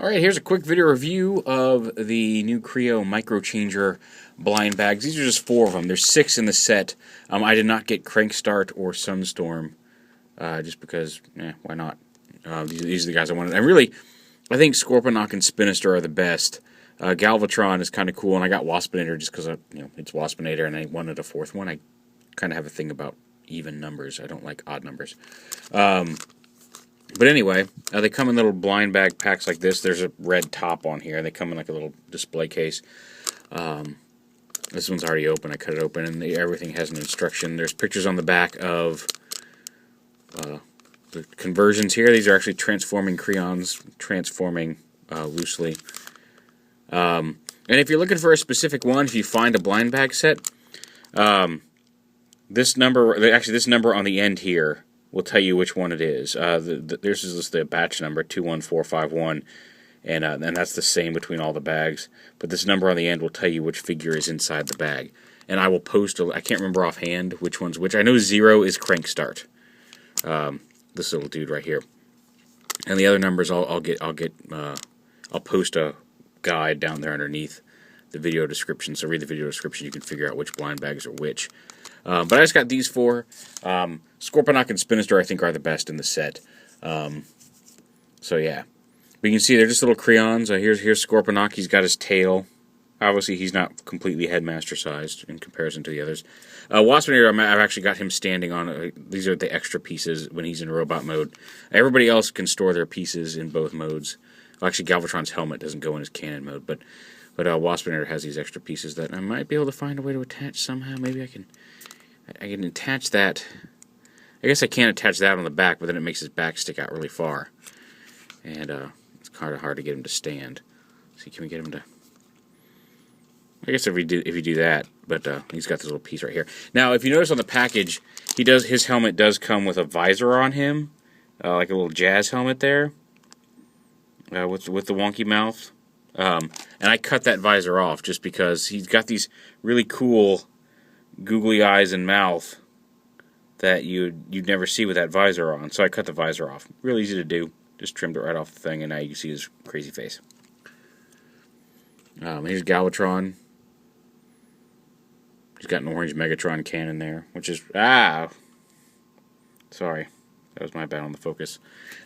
Alright, here's a quick video review of the new KREO Microchanger blind bags. These are just 4 of them. There's 6 in the set. I did not get Crankstart or Sunstorm, just because, why not? These are the guys I wanted. I think Scorponok and Spinister are the best. Galvatron is kind of cool, and I got Waspinator just because, it's Waspinator, and I wanted a 4th one. I kind of have a thing about even numbers. I don't like odd numbers. But anyway, they come in little blind bag packs like this. There's a red top on here. They come in like a little display case. This one's already open. I cut it open, and everything has an instruction. There's pictures on the back of the conversions here. These are actually transforming crayons, transforming loosely. And if you're looking for a specific one, if you find a blind bag set, this number on the end here will tell you which one it is. This is the batch number 21451, and that's the same between all the bags. But this number on the end will tell you which figure is inside the bag. And I will post I can't remember offhand which one's which. I know 0 is Crankstart. This little dude right here. And the other numbers I'll post a guide down there underneath the video description. So read the video description, you can figure out which blind bags are which. But I just got these 4. Scorponok and Spinister I think are the best in the set. So yeah. But you can see they're just little crayons. Here's Scorponok. He's got his tail. Obviously he's not completely headmaster sized in comparison to the others. Waspinator, I've actually got him standing on. These are the extra pieces when he's in robot mode. Everybody else can store their pieces in both modes. Well, actually, Galvatron's helmet doesn't go in his cannon mode, but Waspinator has these extra pieces that I might be able to find a way to attach somehow. Maybe I can attach that. I guess I can't attach that on the back, but then it makes his back stick out really far. And it's kind of hard to get him to stand. See, can we get him to... I guess if you do that, but he's got this little piece right here. Now, if you notice on the package, his helmet does come with a visor on him, like a little jazz helmet there, with the wonky mouth. And I cut that visor off just because he's got these really cool googly eyes and mouth that you'd never see with that visor on. So I cut the visor off. Real easy to do. Just trimmed it right off the thing, and now you can see his crazy face. Here's Galvatron. He's got an orange Megatron cannon there, which is... Sorry. That was my bad on the focus.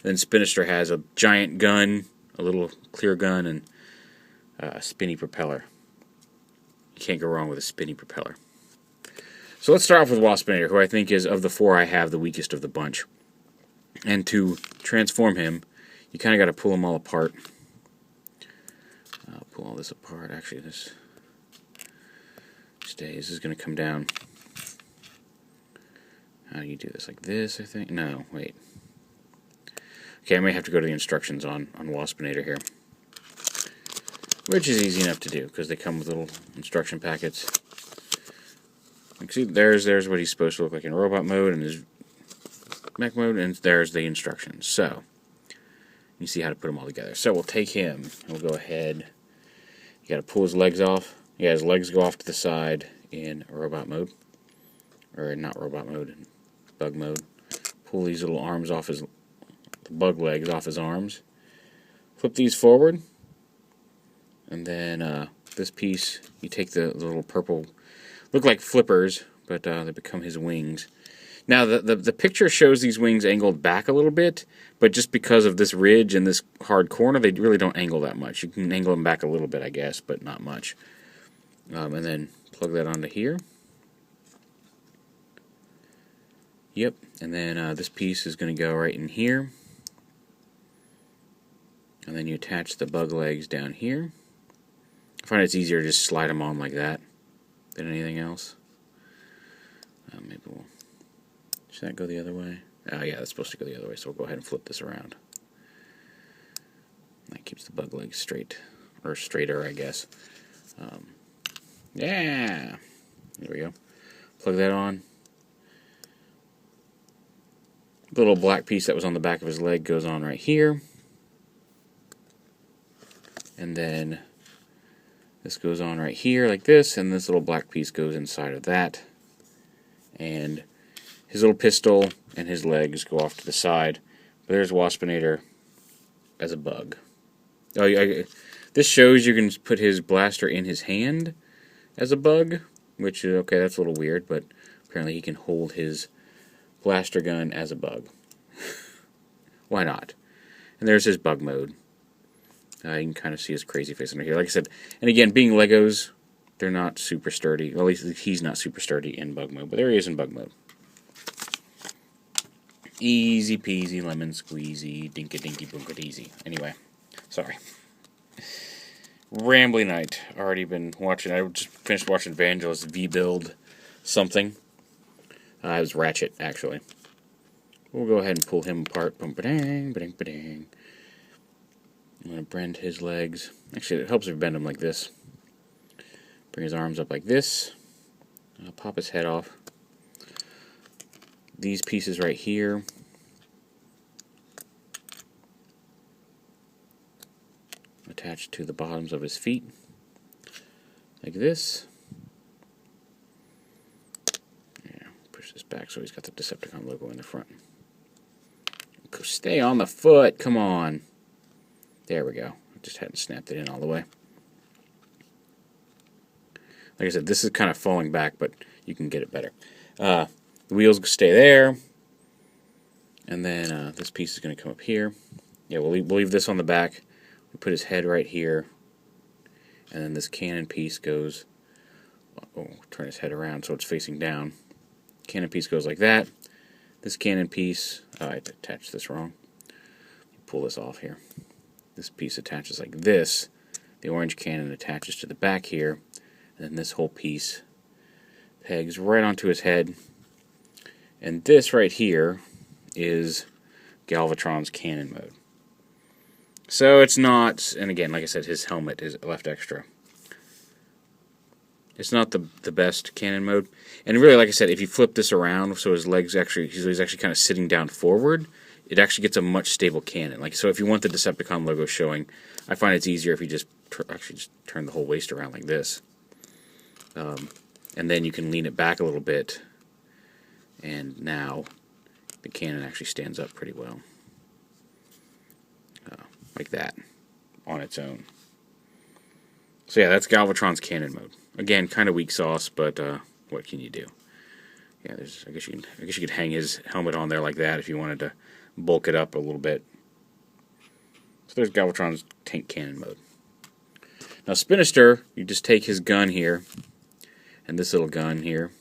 Then Spinister has a giant gun, a little clear gun, and a spinny propeller. You can't go wrong with a spinny propeller. So let's start off with Waspinator, who I think is, of the 4 I have, the weakest of the bunch. And to transform him, you kind of got to pull them all apart. I'll pull all this apart. Actually, this stays. This is going to come down. How do you do this? Like this, I think? No, wait. Okay, I may have to go to the instructions on Waspinator here. Which is easy enough to do, because they come with little instruction packets. Like, see, there's what he's supposed to look like in robot mode and his mech mode, and there's the instructions. So, you see how to put them all together. So we'll take him, and we'll go ahead. You got to pull his legs off. Yeah, his legs go off to the side in robot mode. Or not robot mode, in bug mode. Pull these little arms off the bug legs off his arms. Flip these forward. And then this piece, you take the little purple, look like flippers, but they become his wings. Now, the picture shows these wings angled back a little bit, but just because of this ridge and this hard corner, they really don't angle that much. You can angle them back a little bit, I guess, but not much. And then plug that onto here. Yep, and then this piece is going to go right in here. And then you attach the bug legs down here. I find it's easier to just slide them on like that than anything else. Maybe we'll... Should that go the other way? Oh yeah, that's supposed to go the other way, so we'll go ahead and flip this around. That keeps the bug legs straight, or straighter, I guess. Yeah! There we go. Plug that on. The little black piece that was on the back of his leg goes on right here. And then this goes on right here like this, and this little black piece goes inside of that. And his little pistol and his legs go off to the side. But there's Waspinator as a bug. Oh, this shows you can put his blaster in his hand as a bug, which, okay, that's a little weird, but apparently he can hold his blaster gun as a bug. Why not? And there's his bug mode. You can kind of see his crazy face under here. Like I said, and again, being Legos, they're not super sturdy. Well, at least he's not super sturdy in bug mode, but there he is in bug mode. Easy peasy, lemon squeezy, dinka dinky bunka deezy. Anyway, sorry. Rambly night. Already been watching. I just finished watching Vangelis V-Build something. It was Ratchet, actually. We'll go ahead and pull him apart. Bum ba-dang, ba-dang, ba-dang. I'm going to bend his legs. Actually, it helps if you bend him like this. Bring his arms up like this. I'll pop his head off. These pieces right here. Attached to the bottoms of his feet. Like this. Yeah, push this back so he's got the Decepticon logo in the front. Stay on the foot, come on. There we go. I just hadn't snapped it in all the way. Like I said, this is kind of falling back, but you can get it better. The wheels stay there. And then this piece is going to come up here. Yeah, we'll leave this on the back. We put his head right here. And then this cannon piece goes... Oh, turn his head around so it's facing down. Cannon piece goes like that. This cannon piece... Oh, I attached this wrong. Pull this off here. This piece attaches like this. The orange cannon attaches to the back here. And then this whole piece pegs right onto his head. And this right here is Galvatron's cannon mode. So it's not, and again, like I said, his helmet is left extra. It's not the best cannon mode. And really, like I said, if you flip this around, so his legs actually, he's actually kind of sitting down forward, it actually gets a much stable cannon. Like, so if you want the Decepticon logo showing, I find it's easier if you just actually just turn the whole waist around like this. And then you can lean it back a little bit, and now the cannon actually stands up pretty well. Like that, on its own. So yeah, that's Galvatron's cannon mode. Again, kind of weak sauce, but what can you do? Yeah, I guess you could hang his helmet on there like that if you wanted to bulk it up a little bit. So there's Galvatron's tank cannon mode. Now Spinister, you just take his gun here, and this little gun here.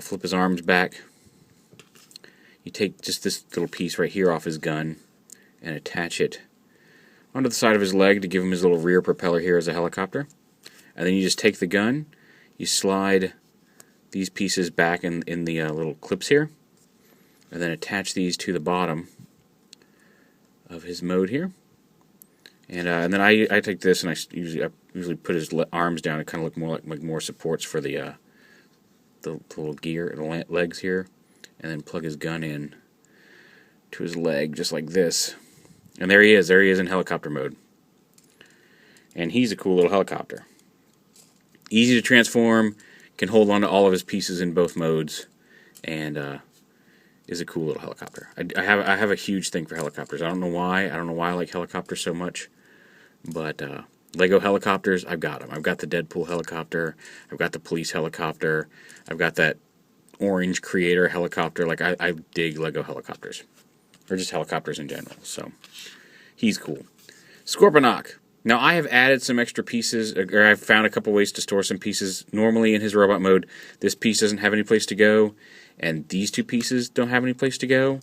Flip his arms back. You take just this little piece right here off his gun and attach it onto the side of his leg to give him his little rear propeller here as a helicopter. And then you just take the gun, you slide these pieces back in the little clips here, and then attach these to the bottom of his mode here. And then I take this and I usually put his arms down to kind of look more like more supports for the little gear, the legs here, and then plug his gun in to his leg just like this. And there he is in helicopter mode. And he's a cool little helicopter. Easy to transform, can hold on to all of his pieces in both modes, and is a cool little helicopter. I have a huge thing for helicopters. I don't know why. I don't know why I like helicopters so much, but Lego helicopters, I've got them. I've got the Deadpool helicopter. I've got the police helicopter. I've got that orange creator helicopter. Like, I dig Lego helicopters. Or just helicopters in general, so he's cool. Scorponok. Now, I have added some extra pieces, or I've found a couple ways to store some pieces. Normally, in his robot mode, this piece doesn't have any place to go, and these two pieces don't have any place to go.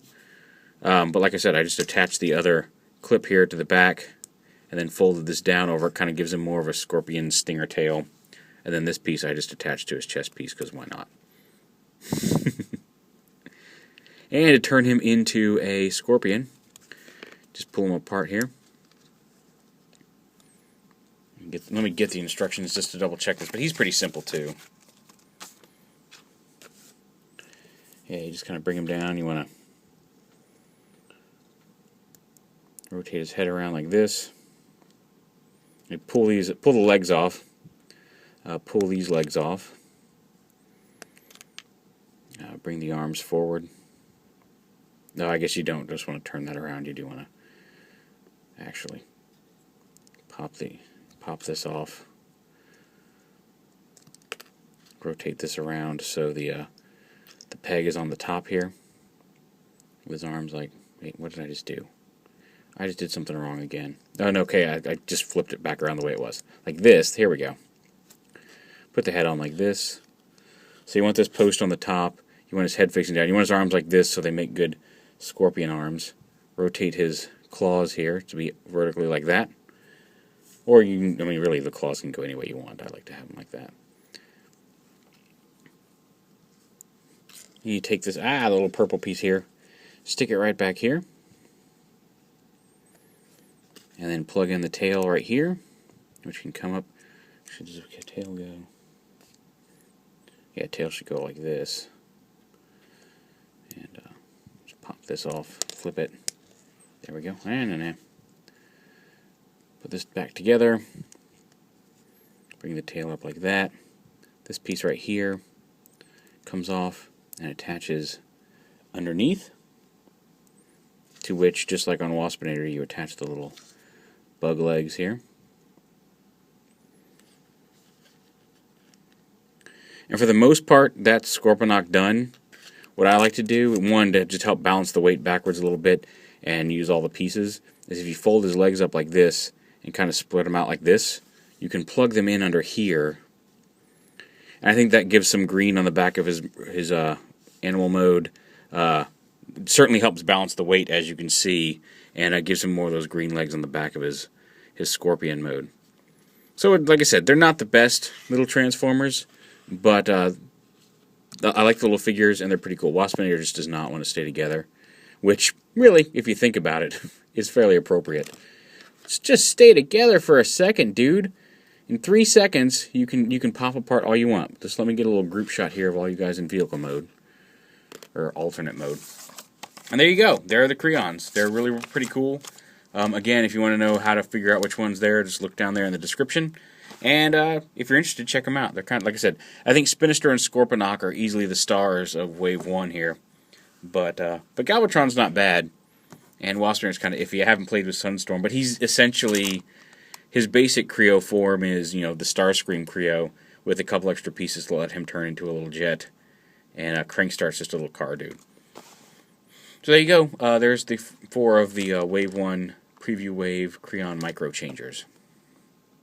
But like I said, I just attached the other clip here to the back, and then folded this down over. It kind of gives him more of a scorpion stinger tail. And then this piece I just attached to his chest piece, because why not? And to turn him into a scorpion, just pull him apart here. Let me get the instructions just to double check this, but he's pretty simple too. Yeah, you just kind of bring him down. You want to rotate his head around like this. You pull the legs off. Pull these legs off. Bring the arms forward. No, I guess you don't just want to turn that around. You do want to actually. Pop this off. Rotate this around so the peg is on the top here. With his arms like, wait, what did I just do? I just did something wrong again. Oh, no, okay, I just flipped it back around the way it was. Like this, here we go. Put the head on like this. So you want this post on the top. You want his head facing down. You want his arms like this so they make good scorpion arms. Rotate his claws here to be vertically like that. Or you can, I mean, really the claws can go any way you want. I like to have them like that. You take this, the little purple piece here, stick it right back here, and then plug in the tail right here, which can come up. Should the tail go? Yeah, tail should go like this. And just pop this off, flip it. There we go. And put this back together. Bring the tail up like that. This piece right here comes off and attaches underneath, to which, just like on Waspinator, you attach the little bug legs here. And for the most part, that's Scorponok done. What I like to do, one, to just help balance the weight backwards a little bit and use all the pieces, is if you fold his legs up like this and kind of split them out like this, you can plug them in under here. And I think that gives some green on the back of his animal mode. Certainly helps balance the weight, as you can see, and gives him more of those green legs on the back of his scorpion mode. So, like I said, they're not the best little Transformers, but I like the little figures, and they're pretty cool. Waspinator just does not want to stay together, which, really, if you think about it, is fairly appropriate. Just stay together for a second, dude. In 3 seconds, you can pop apart all you want. Just let me get a little group shot here of all you guys in vehicle mode, or alternate mode. And there you go. There are the Kreons. They're really pretty cool. Again, if you want to know how to figure out which one's there, just look down there in the description. And if you're interested, check them out. They're kind of, like I said, I think Spinister and Scorponok are easily the stars of Wave 1 here. But Galvatron's not bad. And Waspinator's kind of iffy. I haven't played with Sunstorm, but he's essentially, his basic KREO form is, the Starscream KREO with a couple extra pieces to let him turn into a little jet. And Crankstart's just a little car dude. So there you go. There's the 4 of the Wave 1 Preview Wave KREO Microchangers.